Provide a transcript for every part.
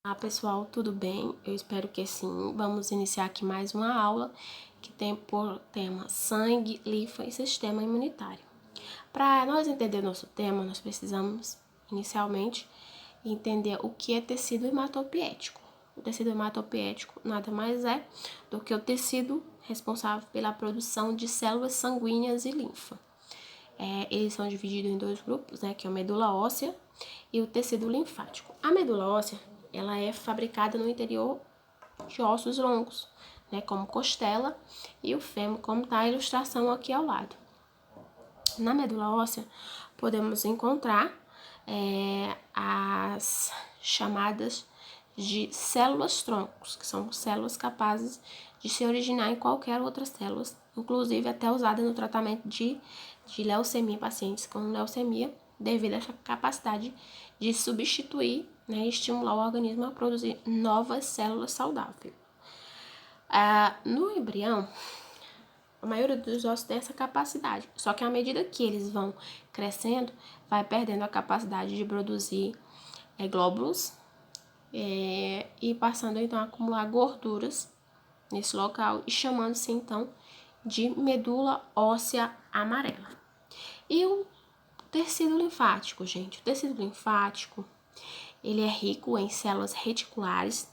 Olá pessoal, tudo bem? Eu espero que sim. Vamos iniciar aqui mais uma aula que tem por tema sangue, linfa e sistema imunitário. Para nós entender nosso tema, nós precisamos inicialmente entender o que é tecido hematopoético. O tecido hematopoético nada mais é do que o tecido responsável pela produção de células sanguíneas e linfa. Eles são divididos em dois grupos, que é a medula óssea e o tecido linfático. A medula óssea, ela é fabricada no interior de ossos longos, como costela e o fêmur, como está a ilustração aqui ao lado. Na medula óssea, podemos encontrar as chamadas de células-troncos, que são células capazes de se originar em qualquer outra célula, inclusive até usada no tratamento de leucemia, pacientes com leucemia, devido a essa capacidade de substituir e estimular o organismo a produzir novas células saudáveis. No embrião, a maioria dos ossos tem essa capacidade, só que à medida que eles vão crescendo, vai perdendo a capacidade de produzir glóbulos e passando então a acumular gorduras nesse local e chamando-se então de medula óssea amarela. E o tecido linfático, gente? O tecido linfático, ele é rico em células reticulares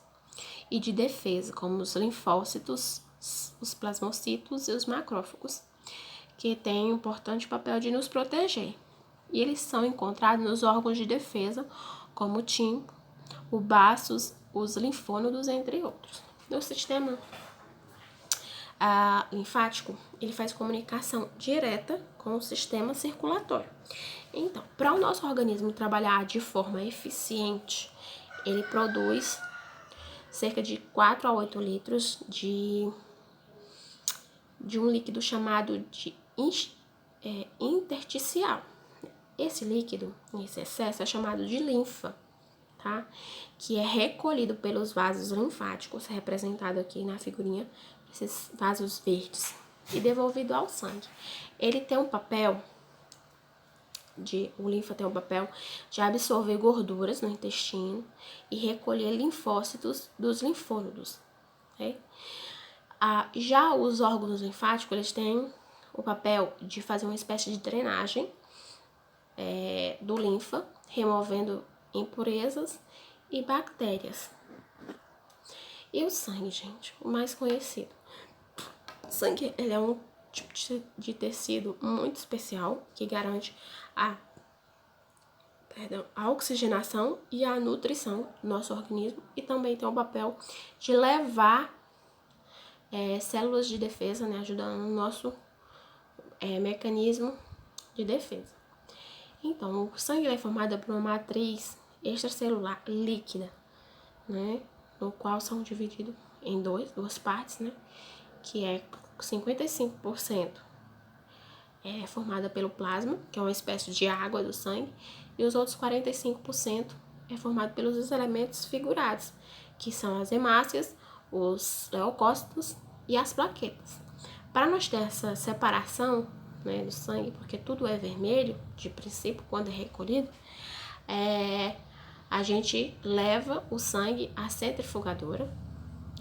e de defesa, como os linfócitos, os plasmocitos e os macrófagos, que têm um importante papel de nos proteger. E eles são encontrados nos órgãos de defesa, como o tim, o baços, os linfônodos, entre outros. No sistema linfático, ele faz comunicação direta com o sistema circulatório. Então, para o nosso organismo trabalhar de forma eficiente, ele produz cerca de 4 a 8 litros de um líquido chamado de intersticial. Esse líquido, esse excesso, é chamado de linfa, tá? Que é recolhido pelos vasos linfáticos, representado aqui na figurinha, esses vasos verdes, e devolvido ao sangue. Ele tem um papel o linfa tem o papel de absorver gorduras no intestino e recolher linfócitos dos linfônodos. Okay? Já os órgãos linfáticos, eles têm o papel de fazer uma espécie de drenagem do linfa, removendo impurezas e bactérias. E o sangue, gente, o mais conhecido. O sangue, ele é um tipo de tecido muito especial que garante a oxigenação e a nutrição do nosso organismo e também tem o papel de levar células de defesa, ajudando no nosso mecanismo de defesa. Então, o sangue é formado por uma matriz extracelular líquida, no qual são divididos em duas partes, que é 55% é formada pelo plasma, que é uma espécie de água do sangue, e os outros 45% é formado pelos elementos figurados, que são as hemácias, os leucócitos e as plaquetas. Para nós ter essa separação do sangue, porque tudo é vermelho, de princípio, quando é recolhido, a gente leva o sangue à centrifugadora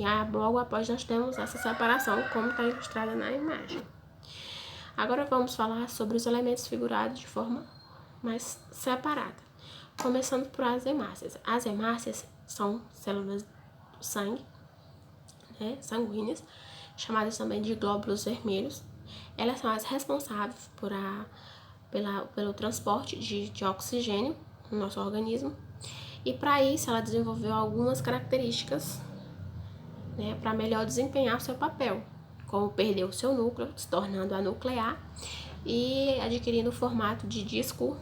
e logo após nós temos essa separação, como está ilustrada na imagem. Agora vamos falar sobre os elementos figurados de forma mais separada, começando por as hemácias. As hemácias são células do sangue, sanguíneas, chamadas também de glóbulos vermelhos. Elas são as responsáveis pelo transporte de oxigênio no nosso organismo. E para isso ela desenvolveu algumas características para melhor desempenhar seu papel, como perder o seu núcleo, se tornando anuclear e adquirindo o formato de disco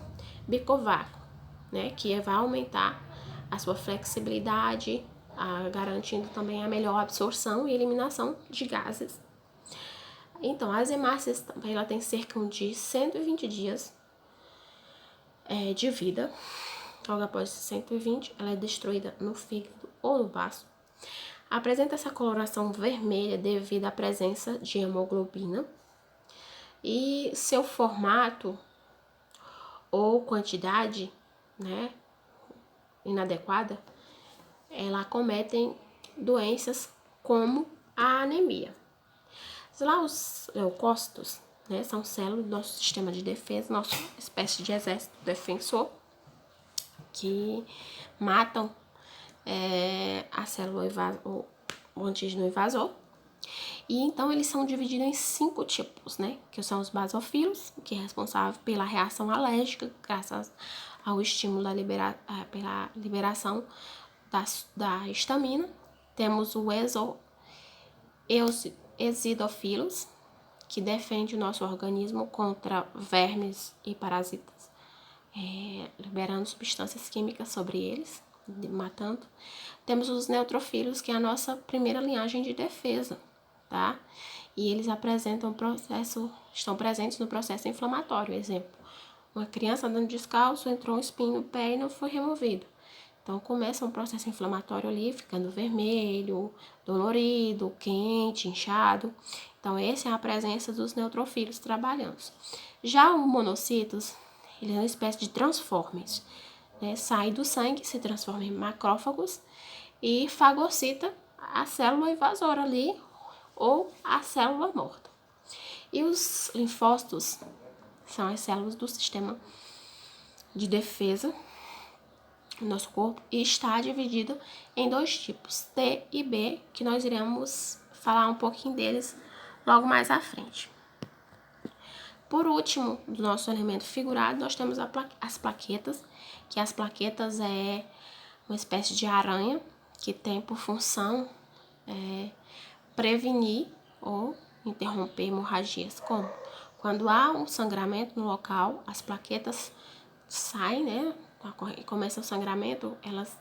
bicovárico, que vai aumentar a sua flexibilidade, garantindo também a melhor absorção e eliminação de gases. Então, as hemácias também ela tem cerca de 120 dias de vida. Logo após 120, ela é destruída no fígado ou no baço. Apresenta essa coloração vermelha devido à presença de hemoglobina e seu formato ou quantidade inadequada ela acometem doenças como a anemia. Lá os leucócitos, né, são células do nosso sistema de defesa, nossa espécie de exército defensor, que matam a célula o antígeno invasor. E então eles são divididos em 5 tipos, né? Que são os basófilos, que é responsável pela reação alérgica, graças ao estímulo pela liberação da histamina. Temos o eosinofilos, que defende o nosso organismo contra vermes e parasitas, liberando substâncias químicas sobre eles, matando. Temos os neutrofilos, que é a nossa primeira linhagem de defesa, tá? E eles estão presentes no processo inflamatório. Exemplo, uma criança andando descalço, entrou um espinho no pé e não foi removido. Então começa um processo inflamatório ali, ficando vermelho, dolorido, quente, inchado. Então essa é a presença dos neutrofilos trabalhando. Já o monocitos, ele é uma espécie de transformes, né? Sai do sangue, se transforma em macrófagos e fagocita a célula invasora ali ou a célula morta. E os linfócitos são as células do sistema de defesa do nosso corpo e está dividido em 2 tipos, T e B, que nós iremos falar um pouquinho deles logo mais à frente. Por último, do nosso elemento figurado, nós temos as plaquetas, que as plaquetas é uma espécie de aranha que tem por função prevenir ou interromper hemorragias, como quando há um sangramento no local, as plaquetas saem, né? Começa o sangramento, elas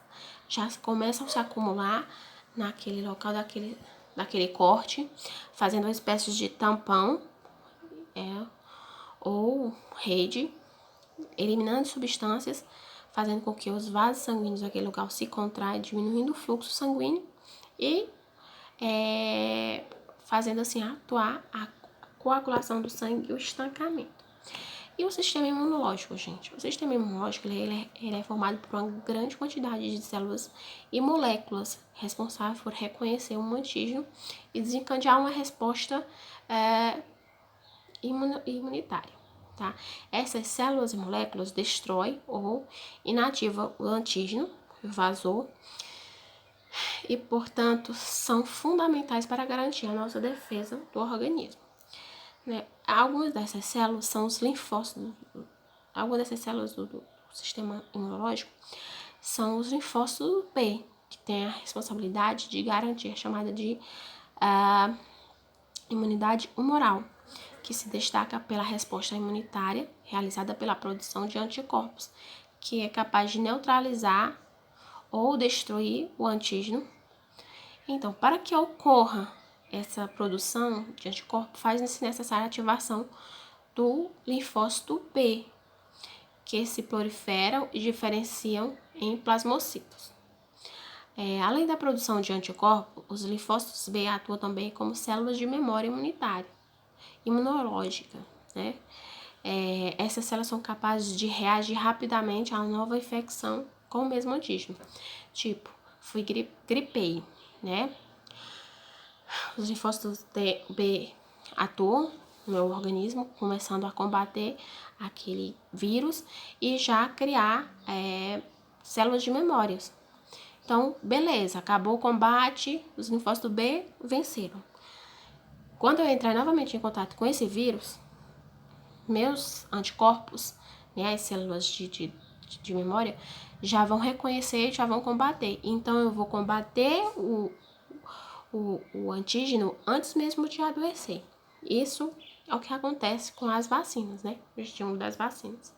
já começam a se acumular naquele local daquele corte, fazendo uma espécie de tampão ou rede, eliminando substâncias, fazendo com que os vasos sanguíneos daquele local se contraem, diminuindo o fluxo sanguíneo e fazendo assim atuar a coagulação do sangue e o estancamento. E o sistema imunológico, gente? O sistema imunológico ele é formado por uma grande quantidade de células e moléculas responsáveis por reconhecer um antígeno e desencadear uma resposta imunitária. Tá? Essas células e moléculas destroem ou inativam o antígeno invasor e, portanto, são fundamentais para garantir a nossa defesa do organismo. Né? Algumas dessas células são os linfócitos. Algumas dessas células do sistema imunológico são os linfócitos B, que tem a responsabilidade de garantir a chamada de imunidade humoral, que se destaca pela resposta imunitária realizada pela produção de anticorpos, que é capaz de neutralizar ou destruir o antígeno. Então, para que ocorra essa produção de anticorpos, faz-se necessária a ativação do linfócito B, que se proliferam e diferenciam em plasmocitos. Além da produção de anticorpos, os linfócitos B atuam também como células de memória imunológica, né? Essas células são capazes de reagir rapidamente a uma nova infecção com o mesmo antígeno. Tipo, gripei, né? Os linfócitos B atuam no meu organismo, começando a combater aquele vírus e já criar células de memórias. Então, beleza, acabou o combate, os linfócitos B venceram. Quando eu entrar novamente em contato com esse vírus, meus anticorpos, né, as células de memória, já vão reconhecer, já vão combater. Então, eu vou combater o antígeno antes mesmo de adoecer. Isso é o que acontece com as vacinas, né? O estímulo das vacinas.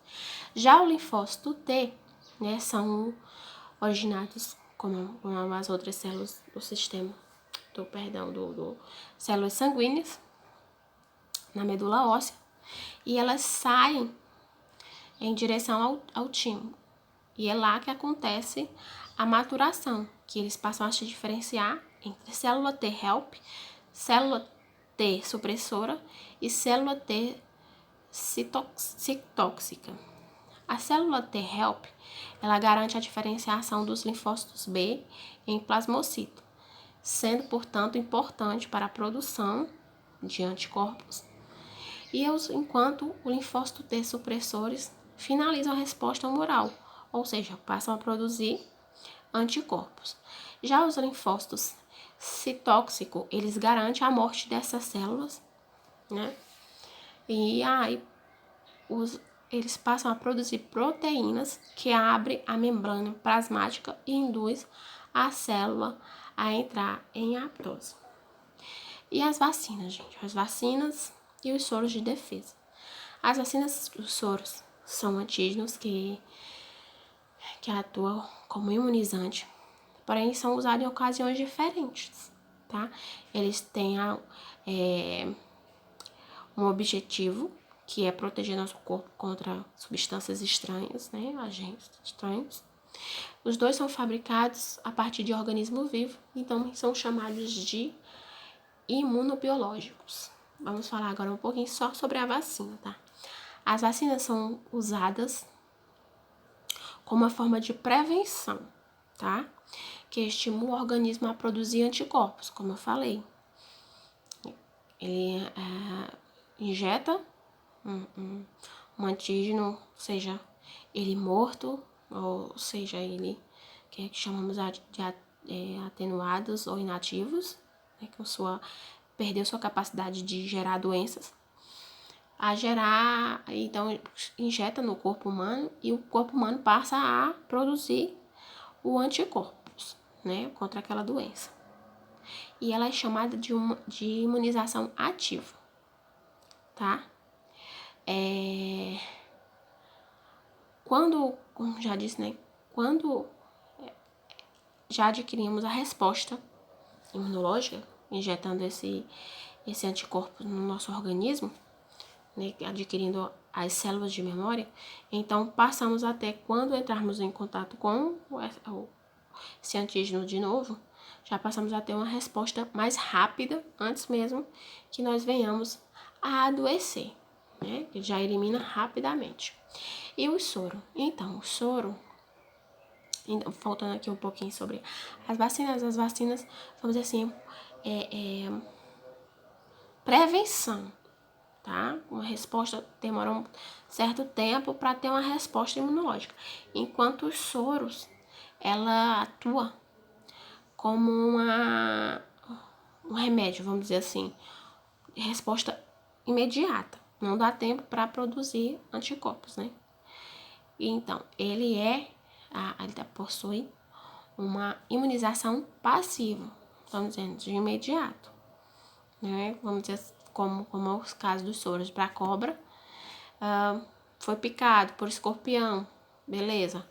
Já o linfócito T, né, são originados como as outras células do sistema, células sanguíneas na medula óssea, e elas saem em direção ao timo. E é lá que acontece a maturação, que eles passam a se diferenciar entre célula T help, célula T supressora e célula T citóxica. A célula T help ela garante a diferenciação dos linfócitos B em plasmocito, sendo, portanto, importante para a produção de anticorpos, enquanto o linfócito T supressores finalizam a resposta humoral, ou seja, passam a produzir anticorpos. Já os linfócitos citóxicos, eles garantem a morte dessas células, né? E aí eles passam a produzir proteínas que abrem a membrana plasmática e induz a célula a entrar em apoptose. E as vacinas, gente? As vacinas e os soros de defesa. As vacinas, os soros, são antígenos que atuam como imunizante, porém são usados em ocasiões diferentes, tá? Eles têm um objetivo, que é proteger nosso corpo contra substâncias estranhas, né? Agentes estranhos. Os dois são fabricados a partir de organismo vivo, então são chamados de imunobiológicos. Vamos falar agora um pouquinho só sobre a vacina, tá? As vacinas são usadas como uma forma de prevenção, tá? Que estimula o organismo a produzir anticorpos, como eu falei. Ele injeta um antígeno, seja ele morto, ou seja ele que chamamos de atenuados ou inativos, né, que perdeu sua capacidade de gerar doenças, então injeta no corpo humano e o corpo humano passa a produzir o anticorpos, né, contra aquela doença. E ela é chamada de imunização ativa, tá? Como já disse, né, quando já adquirimos a resposta imunológica, injetando esse anticorpo no nosso organismo, né, adquirindo as células de memória, então passamos até, quando entrarmos em contato com esse antígeno de novo, já passamos a ter uma resposta mais rápida, antes mesmo que nós venhamos a adoecer, né? Ele já elimina rapidamente. E o soro? Então, o soro, faltando aqui um pouquinho sobre as vacinas, vamos dizer assim, prevenção, tá? Uma resposta demora um certo tempo para ter uma resposta imunológica, enquanto os soros, ela atua como um remédio, vamos dizer assim, resposta imediata, não dá tempo para produzir anticorpos, né? Então, ele possui uma imunização passiva, vamos dizer, de imediato, né? Vamos dizer, como é os casos dos soros para cobra, foi picado por escorpião, beleza,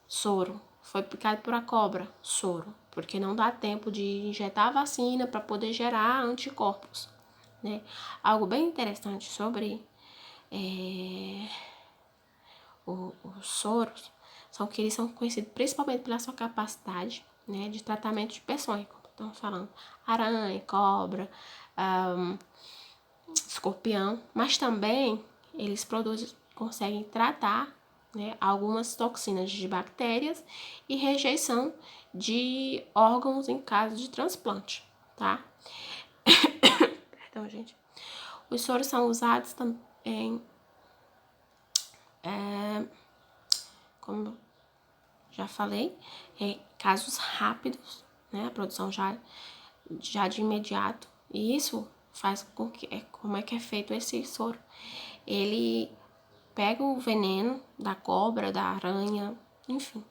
soro. Foi picado por a cobra, soro, porque não dá tempo de injetar a vacina para poder gerar anticorpos, né? Algo bem interessante sobre os soros são que eles são conhecidos principalmente pela sua capacidade, né, de tratamento de peçonha, como estamos falando, aranha, cobra, escorpião, mas também eles conseguem tratar, né, algumas toxinas de bactérias e rejeição de órgãos em caso de transplante, tá? Perdão, gente. Os soros são usados também, como já falei, casos rápidos, né, a produção já de imediato, e isso faz com que, como é que é feito esse soro? Ele pega o veneno da cobra, da aranha, enfim,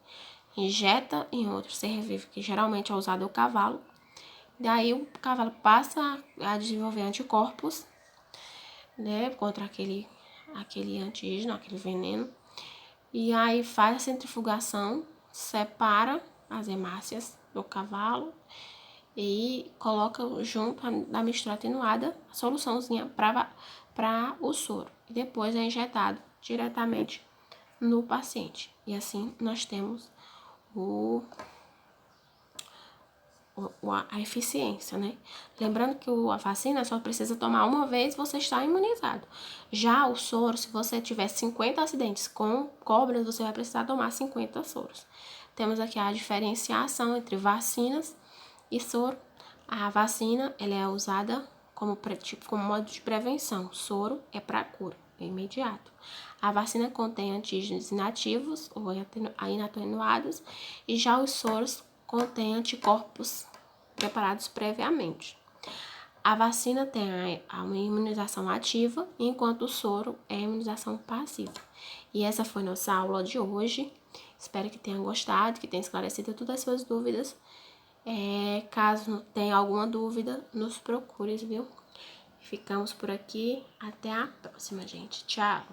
injeta em outro ser vivo, que geralmente é usado o cavalo. Daí o cavalo passa a desenvolver anticorpos, né, contra aquele antígeno, aquele veneno. E aí faz a centrifugação, separa as hemácias do cavalo e coloca junto da mistura atenuada a soluçãozinha para o soro. E depois é injetado diretamente no paciente. E assim nós temos a eficiência, né? Lembrando que a vacina só precisa tomar uma vez e você está imunizado. Já o soro, se você tiver 50 acidentes com cobras, você vai precisar tomar 50 soros. Temos aqui a diferenciação entre vacinas e soro. A vacina, ela é usada como modo de prevenção. O soro é para cura, é imediato. A vacina contém antígenos inativos ou inatenuados e já os soros contém anticorpos preparados previamente. A vacina tem uma imunização ativa, enquanto o soro é a imunização passiva. E essa foi nossa aula de hoje. Espero que tenham gostado, que tenha esclarecido todas as suas dúvidas. Caso tenha alguma dúvida, nos procure, viu? Ficamos por aqui. Até a próxima, gente. Tchau!